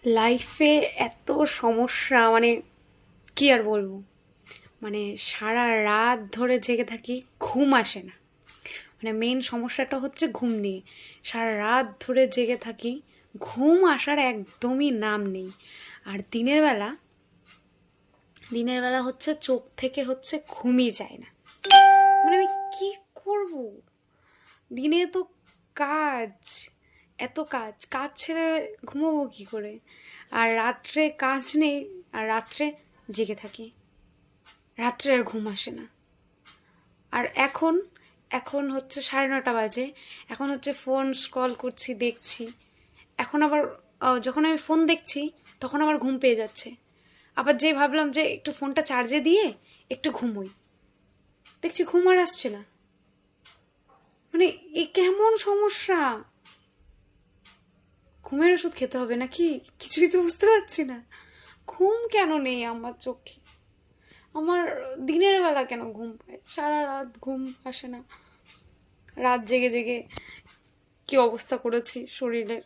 লাইফে এত সমস্যা, মানে কি আর বলবো। মানে সারা রাত ধরে জেগে থাকি, ঘুম আসে না। মানে মেন সমস্যাটা হচ্ছে ঘুম নিয়ে। সারা রাত ধরে জেগে থাকি, ঘুম আসার একদমই নাম নেই। আর দিনের বেলা হচ্ছে চোখ থেকে হচ্ছে ঘুমই যায় না। মানে আমি কি করব? দিনে তো কাজ, এত কাজ, কাজ ছেড়ে ঘুমাবো কি করে? আর রাত্রে কাজ নেই, আর রাত্রে জেগে থাকি, রাত্রে আর ঘুম আসে না। আর এখন এখন হচ্ছে 9:30 বাজে, এখন হচ্ছে ফোন স্ক্রল করছি, দেখছি। এখন আবার যখন আমি ফোন দেখছি তখন আবার ঘুম পেয়ে যাচ্ছে। আবার যেই ভাবলাম যে একটু ফোনটা চার্জে দিয়ে একটু ঘুমোই, দেখছি ঘুম আর আসছে না। মানে এ কেমন সমস্যা! ঘুমের ওষুধ খেতে হবে নাকি? কিছুই তো বুঝতে পারছি না। ঘুম কেন নেই আমার চোখে? আমার দিনের বেলা কেন ঘুম পায়, সারা রাত ঘুম আসে না। রাত জেগে জেগে কি অবস্থা করেছি শরীরে!